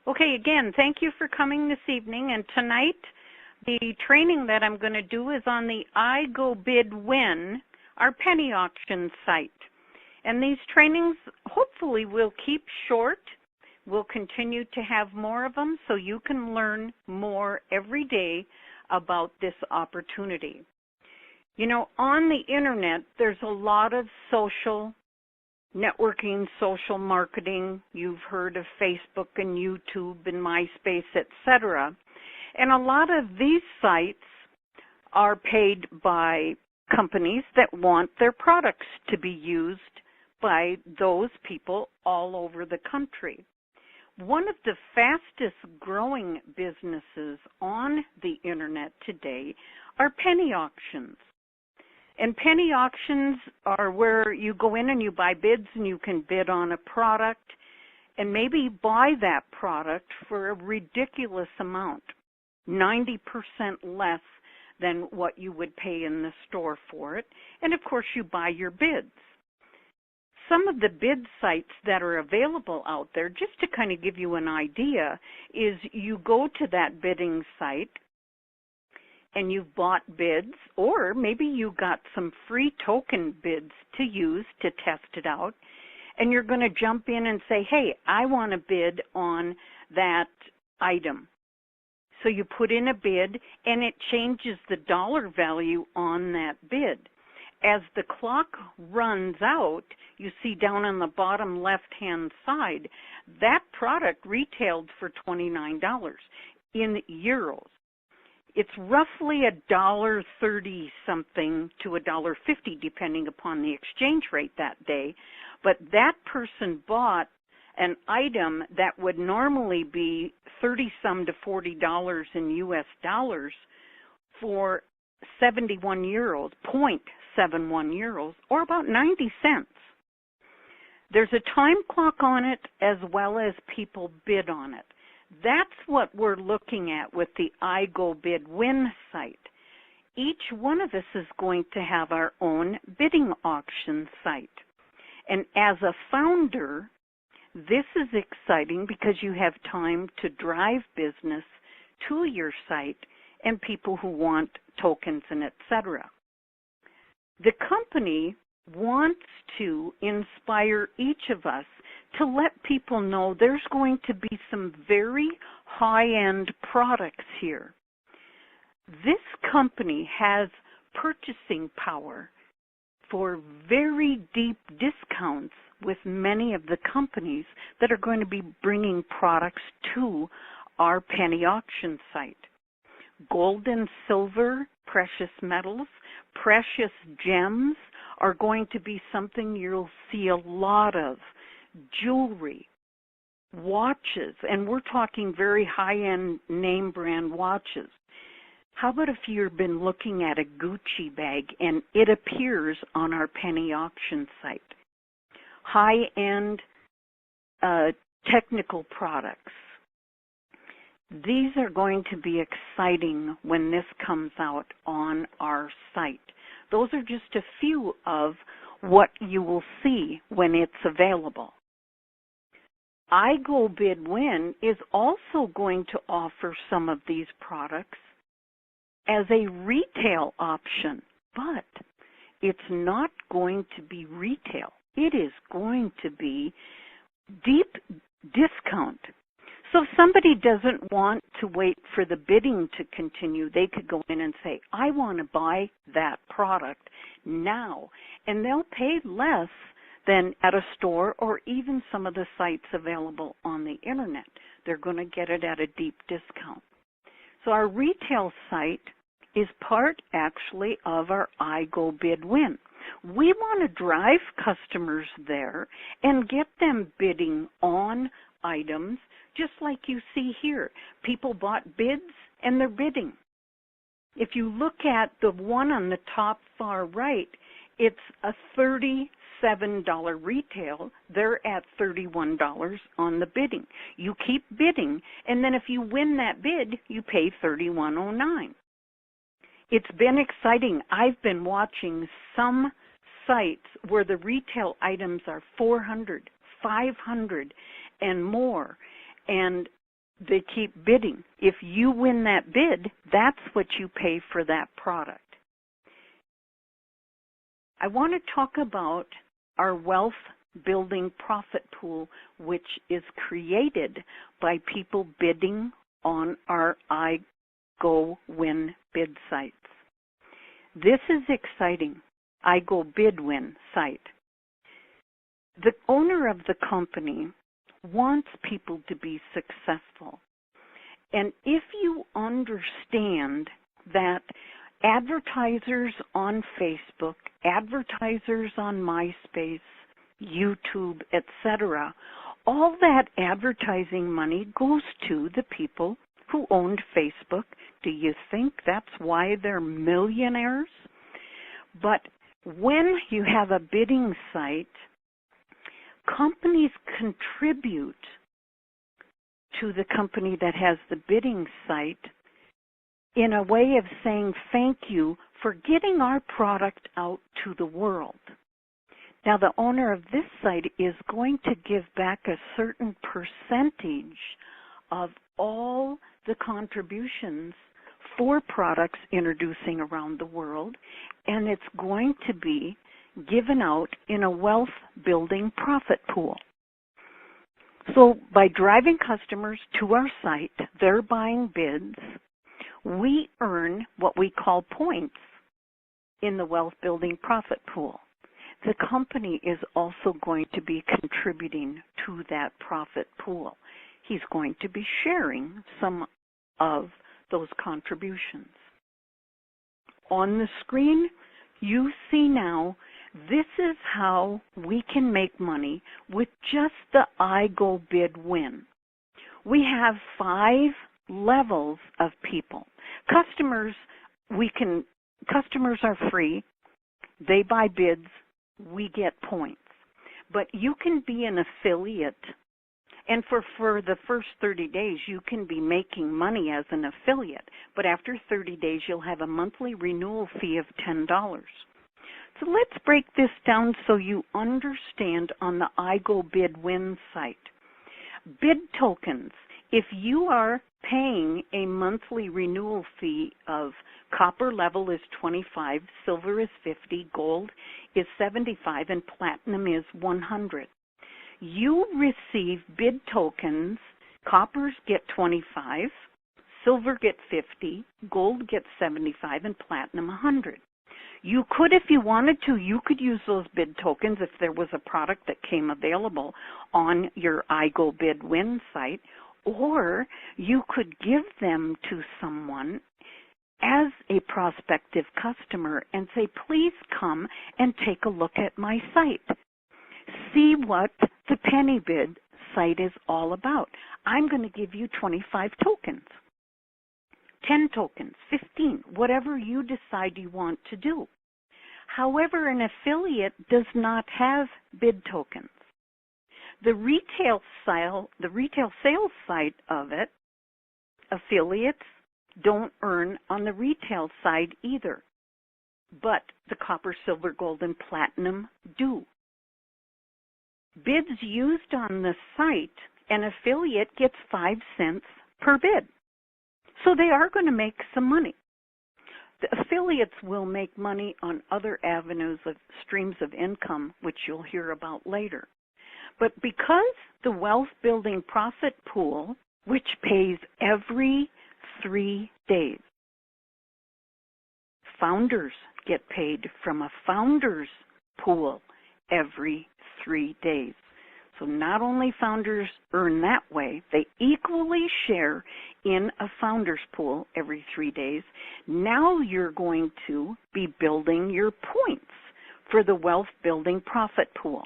Okay, again, thank you for coming this evening. And tonight, the training that I'm going to do is on the I Go Bid Win, our penny auction site. And these trainings hopefully will keep short. We'll continue to have more of them so you can learn more every day about this opportunity. You know, on the internet, there's a lot of social networking, social marketing. You've heard of Facebook and YouTube and MySpace, etc. And a lot of these sites are paid by companies that want their products to be used by those people all over the country. One of the fastest growing businesses on the internet today are penny auctions. And penny auctions are where you go in and you buy bids and you can bid on a product and maybe buy that product for a ridiculous amount, 90% less than what you would pay in the store for it. And of course you buy your bids. Some of the bid sites that are available out there, just to kind of give you an idea, is you go to that bidding site and you've bought bids, or maybe you got some free token bids to use to test it out, and you're going to jump in and say, hey, I want to bid on that item. So you put in a bid, and it changes the dollar value on that bid. As the clock runs out, you see down on the bottom left-hand side, that product retailed for $29 in euros. It's roughly $1.30 something to $1.50 depending upon the exchange rate that day, but that person bought an item that would normally be 30 some to $40 in US dollars for 71 euros, 0.71 euros, or about 90 cents. There's a time clock on it as well as people bid on it. That's what we're looking at with the I Go Bid Win site. Each one of us is going to have our own bidding auction site. And as a founder, this is exciting because you have time to drive business to your site and people who want tokens and etc. The company wants to inspire each of us to let people know there's going to be some very high-end products here. This company has purchasing power for very deep discounts with many of the companies that are going to be bringing products to our penny auction site. Gold and silver, precious metals, precious gems are going to be something you'll see a lot of. Jewelry, watches, and we're talking very high-end name brand watches. How about if you've been looking at a Gucci bag and it appears on our penny auction site? High-end technical products. These are going to be exciting when this comes out on our site. Those are just a few of what you will see when it's available. I Go Bid Win is also going to offer some of these products as a retail option, but it's not going to be retail. It is going to be deep discount. So if somebody doesn't want to wait for the bidding to continue, they could go in and say, I want to buy that product now, and they'll pay less than at a store or even some of the sites available on the internet. They're going to get it at a deep discount. So our retail site is part actually of our I Go Bid Win. We want to drive customers there and get them bidding on items just like you see here. People bought bids and they're bidding. If you look at the one on the top far right, it's a $37 retail. They're at $31 on the bidding. You keep bidding, and then if you win that bid, you pay $31.09. It's been exciting. I've been watching some sites where the retail items are $400, $500, and more. And They keep bidding. If you win that bid, that's what you pay for that product. I want to talk about our wealth building profit pool, which is created by people bidding on our iGoWin bid sites. This is exciting. iGoBidWin site. The owner of the company wants people to be successful. And if you understand that advertisers on Facebook, advertisers on MySpace, YouTube, etc., all that advertising money goes to the people who owned Facebook. Do you think that's why they're millionaires? But when you have a bidding site, companies contribute to the company that has the bidding site in a way of saying thank you for getting our product out to the world. Now, the owner of this site is going to give back a certain percentage of all the contributions for products introducing around the world, and it's going to be given out in a wealth building profit pool. So by driving customers to our site, they're buying bids, we earn what we call points in the wealth building profit pool. The company is also going to be contributing to that profit pool. He's going to be sharing some of those contributions. On the screen, you see now, this is how we can make money with just the iGoBidWin. We have 5 levels of people. Customers are free. They buy bids. We get points. But you can be an affiliate, and for the first 30 days, you can be making money as an affiliate. But after 30 days, you'll have a monthly renewal fee of $10. So let's break this down so you understand on the iGoBidWin site. Bid tokens. If you are paying a monthly renewal fee of copper level is 25, silver is 50, gold is 75, and platinum is 100. You receive bid tokens. Coppers get 25, silver gets 50, gold gets 75, and platinum 100. You could, if you wanted to, you could use those bid tokens if there was a product that came available on your iGoBidWin site, or you could give them to someone as a prospective customer and say, please come and take a look at my site. See what the penny bid site is all about. I'm going to give you 25 tokens, 10 tokens, 15, whatever you decide you want to do. However, an affiliate does not have bid tokens. The retail sales side of it, affiliates don't earn on the retail side either, but the copper, silver, gold, and platinum do. Bids used on the site, an affiliate gets 5 cents per bid. So they are going to make some money. The affiliates will make money on other avenues of streams of income, which you'll hear about later. But because the wealth building profit pool, which pays every 3 days, founders get paid from a founders pool every 3 days. So not only founders earn that way, they equally share in a founders pool every 3 days. Now you're going to be building your points for the wealth building profit pool.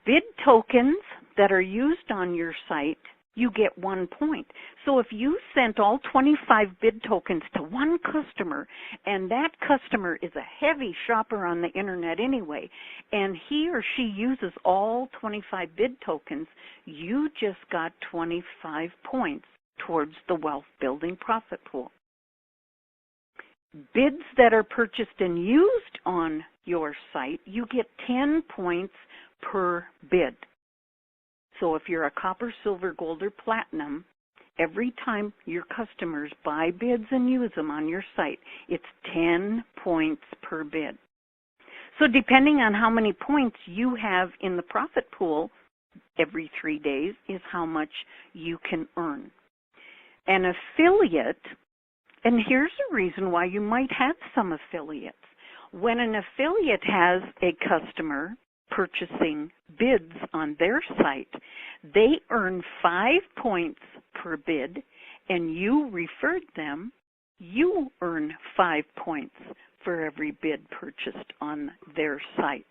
Bid tokens that are used on your site, you get 1 point. So if you sent all 25 bid tokens to one customer, and that customer is a heavy shopper on the internet anyway, and he or she uses all 25 bid tokens, you just got 25 points towards the wealth building profit pool. Bids that are purchased and used on your site, you get 10 points per bid. So if you're a copper, silver, gold, or platinum, every time your customers buy bids and use them on your site, it's 10 points per bid. So depending on how many points you have in the profit pool every 3 days is how much you can earn. An affiliate, and here's a reason why you might have some affiliates. When an affiliate has a customer purchasing bids on their site, they earn 5 points per bid, and you referred them, you earn 5 points for every bid purchased on their site.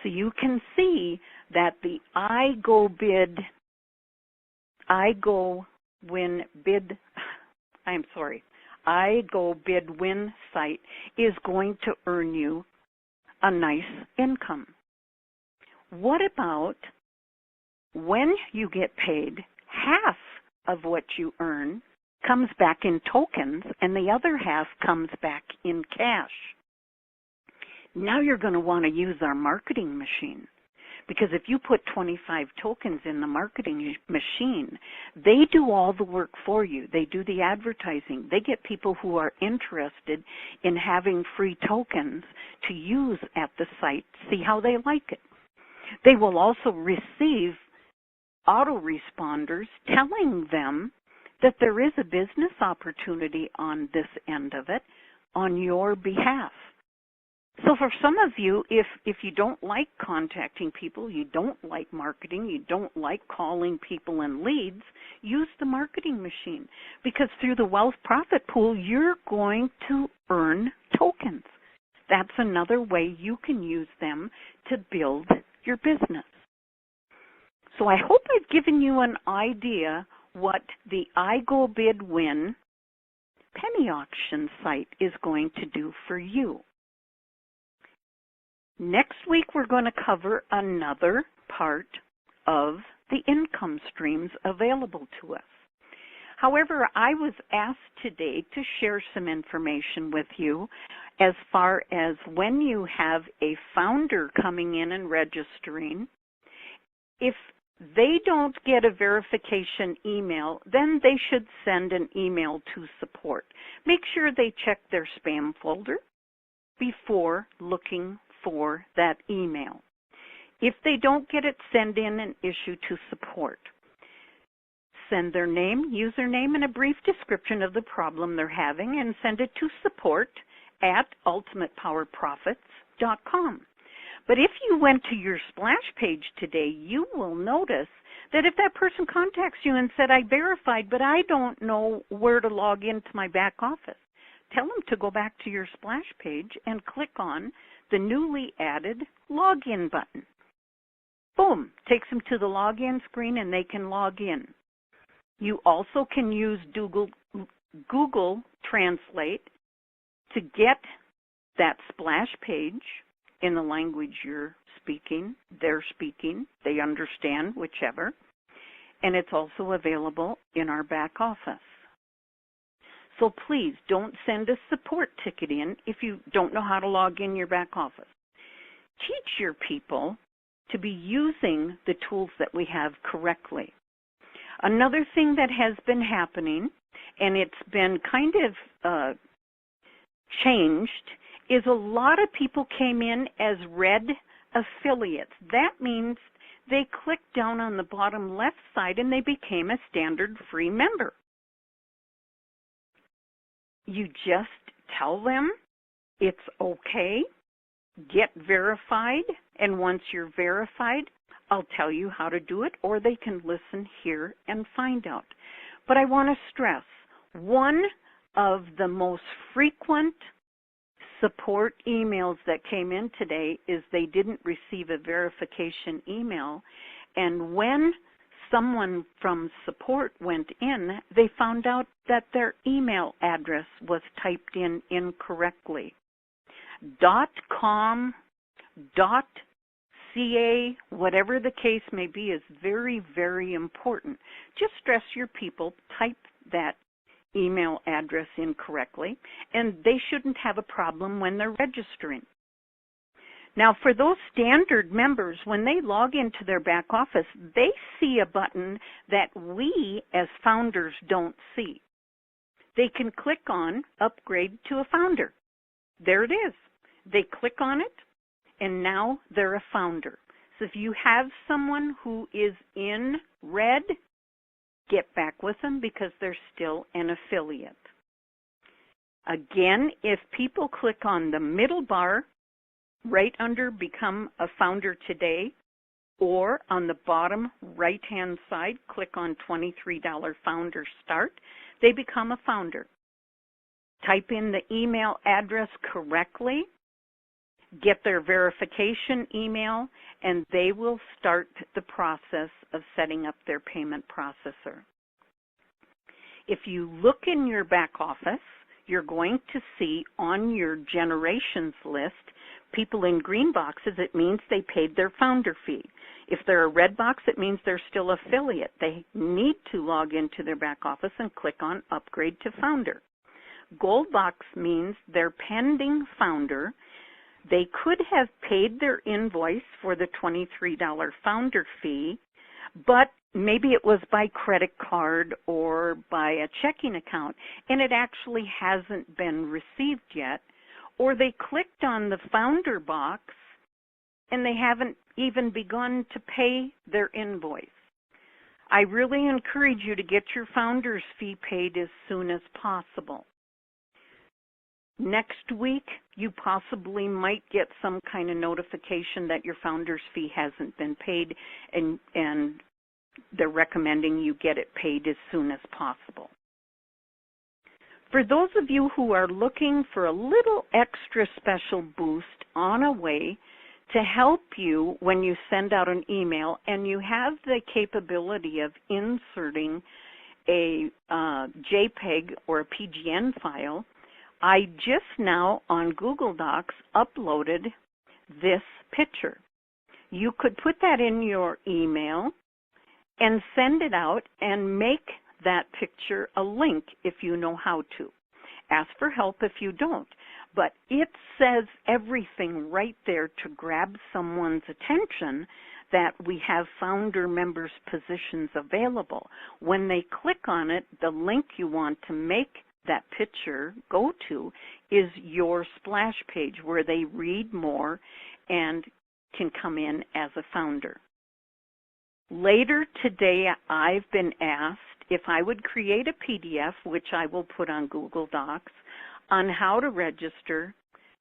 So you can see that the I Go Bid Win site is going to earn you a nice income. What about when you get paid, half of what you earn comes back in tokens and the other half comes back in cash? Now you're going to want to use our marketing machine, because if you put 25 tokens in the marketing machine, they do all the work for you. They do the advertising. They get people who are interested in having free tokens to use at the site, see how they like it. They will also receive autoresponders telling them that there is a business opportunity on this end of it on your behalf. So for some of you, if you don't like contacting people, you don't like marketing, you don't like calling people and leads, use the marketing machine, because through the wealth profit pool, you're going to earn tokens. That's another way you can use them to build your business. So I hope I've given you an idea what the I Go Bid Win penny auction site is going to do for you. Next week, we're going to cover another part of the income streams available to us. However, I was asked today to share some information with you as far as when you have a founder coming in and registering, if they don't get a verification email, then they should send an email to support. Make sure they check their spam folder before looking for that email. If they don't get it, send in an issue to support. Send their name, username, and a brief description of the problem they're having, and send it to support@ultimatepowerprofits.com. But if you went to your splash page today, you will notice that if that person contacts you and said, I verified, but I don't know where to log into my back office, tell them to go back to your splash page and click on the newly added login button. Boom, takes them to the login screen and they can log in. You also can use Google Translate to get that splash page in the language you're speaking, they're speaking, they understand, whichever. And it's also available in our back office. So please don't send a support ticket in if you don't know how to log in your back office. Teach your people to be using the tools that we have correctly. Another thing that has been happening, and it's been kind of changed, is a lot of people came in as red affiliates. That means they clicked down on the bottom left side and they became a standard free member. You just tell them it's okay, get verified, and once you're verified, I'll tell you how to do it, or they can listen here and find out. But I want to stress, one of the most frequent support emails that came in today is they didn't receive a verification email, and when someone from support went in, they found out that their email address was typed in incorrectly. .com, .ca, whatever the case may be, is very, very important. Just stress your people, type that email address incorrectly, and they shouldn't have a problem when they're registering. Now, for those standard members, when they log into their back office, they see a button that we as founders don't see. They can click on Upgrade to a Founder. There it is. They click on it, and now they're a founder. So if you have someone who is in red, get back with them because they're still an affiliate. Again, if people click on the middle bar right under Become a Founder Today, or on the bottom right-hand side, click on $23 Founder Start, they become a founder. Type in the email address correctly, get their verification email, and they will start the process of setting up their payment processor. If you look in your back office, you're going to see on your generations list, people in green boxes, it means they paid their founder fee. If they're a red box, it means they're still affiliate. They need to log into their back office and click on Upgrade to Founder. Gold box means they're pending founder. They could have paid their invoice for the $23 founder fee, but maybe it was by credit card or by a checking account, and it actually hasn't been received yet. Or they clicked on the founder box, and they haven't even begun to pay their invoice. I really encourage you to get your founder's fee paid as soon as possible. Next week, you possibly might get some kind of notification that your founder's fee hasn't been paid, and they're recommending you get it paid as soon as possible. For those of you who are looking for a little extra special boost on a way to help you when you send out an email, and you have the capability of inserting a JPEG or a PGN file, I just now on Google Docs uploaded this picture. You could put that in your email and send it out and make that picture a link if you know how to. Ask for help if you don't. But it says everything right there to grab someone's attention that we have founder members positions available. When they click on it, the link you want to make that picture go to is your splash page where they read more and can come in as a founder. Later today, I've been asked if I would create a PDF, which I will put on Google Docs, on how to register,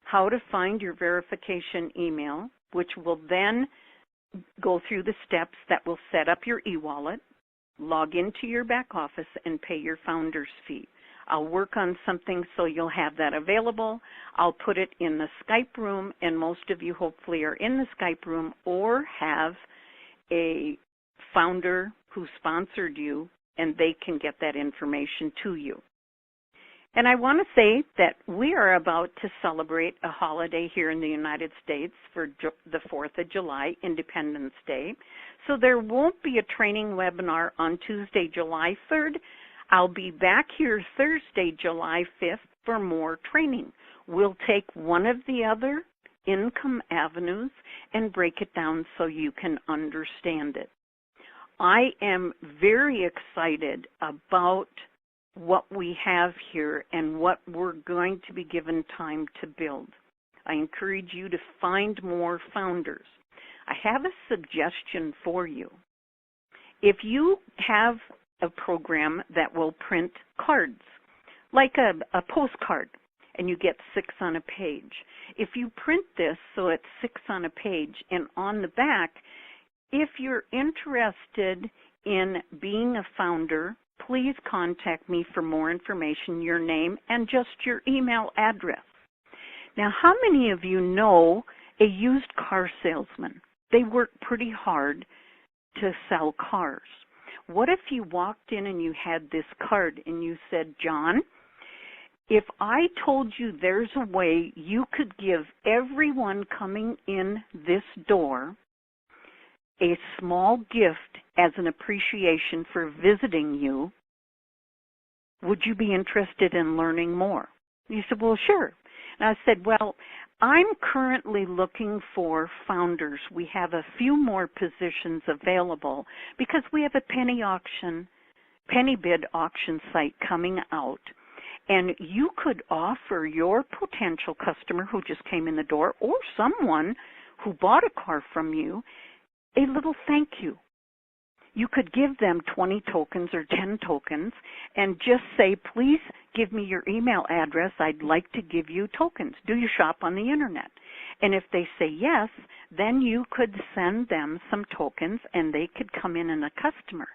how to find your verification email, which will then go through the steps that will set up your e-wallet, log into your back office, and pay your founder's fee. I'll work on something so you'll have that available. I'll put it in the Skype room, and most of you hopefully are in the Skype room or have a founder who sponsored you, and they can get that information to you. And I want to say that we are about to celebrate a holiday here in the United States for the 4th of July, Independence Day. So there won't be a training webinar on Tuesday, July 3rd. I'll be back here Thursday, July 5th for more training. We'll take one of the other income avenues and break it down so you can understand it. I am very excited about what we have here and what we're going to be given time to build. I encourage you to find more founders. I have a suggestion for you. If you have a program that will print cards, like a postcard, and you get 6 on a page. If you print this so it's 6 on a page, and on the back, if you're interested in being a founder, please contact me for more information, your name, and just your email address. Now, how many of you know a used car salesman? They work pretty hard to sell cars. What if you walked in and you had this card and you said, John, if I told you there's a way you could give everyone coming in this door a small gift as an appreciation for visiting you, would you be interested in learning more? You said, well, sure. And I said, well, I'm currently looking for founders. We have a few more positions available because we have a penny bid auction site coming out. And you could offer your potential customer who just came in the door or someone who bought a car from you a little thank you. You could give them 20 tokens or 10 tokens and just say, please give me your email address. I'd like to give you tokens. Do you shop on the internet? And if they say yes, then you could send them some tokens and they could come in a customer.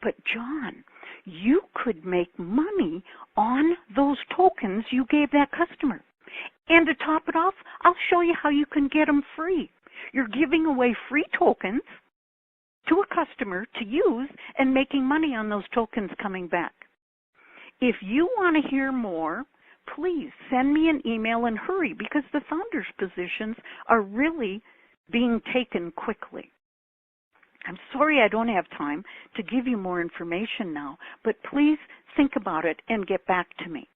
But John, you could make money on those tokens you gave that customer. And to top it off, I'll show you how you can get them free. You're giving away free tokens to a customer to use and making money on those tokens coming back. If you want to hear more, please send me an email and hurry because the founders' positions are really being taken quickly. I'm sorry I don't have time to give you more information now, but please think about it and get back to me.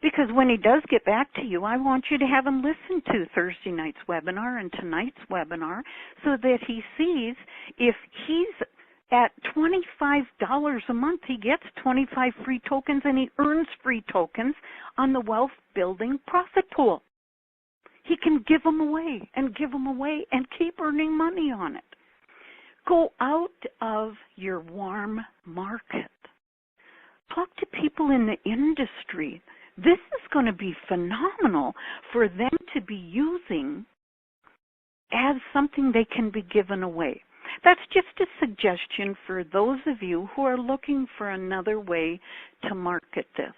Because when he does get back to you, I want you to have him listen to Thursday night's webinar and tonight's webinar so that he sees if he's at $25 a month, he gets 25 free tokens and he earns free tokens on the wealth building profit pool. He can give them away and give them away and keep earning money on it. Go out of your warm market. Talk to people in the industry. This is going to be phenomenal for them to be using as something they can be given away. That's just a suggestion for those of you who are looking for another way to market this.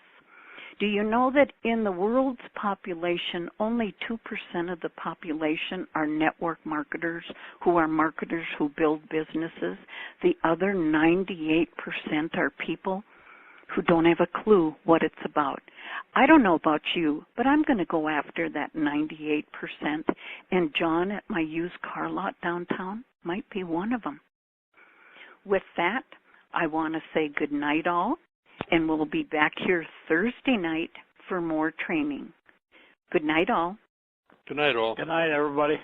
Do you know that in the world's population, only 2% of the population are network marketers who build businesses? The other 98% are people who don't have a clue what it's about. I don't know about you, but I'm going to go after that 98%. And John at my used car lot downtown might be one of them. With that, I want to say good night all, and we'll be back here Thursday night for more training. Good night all. Good night all. Good night, everybody.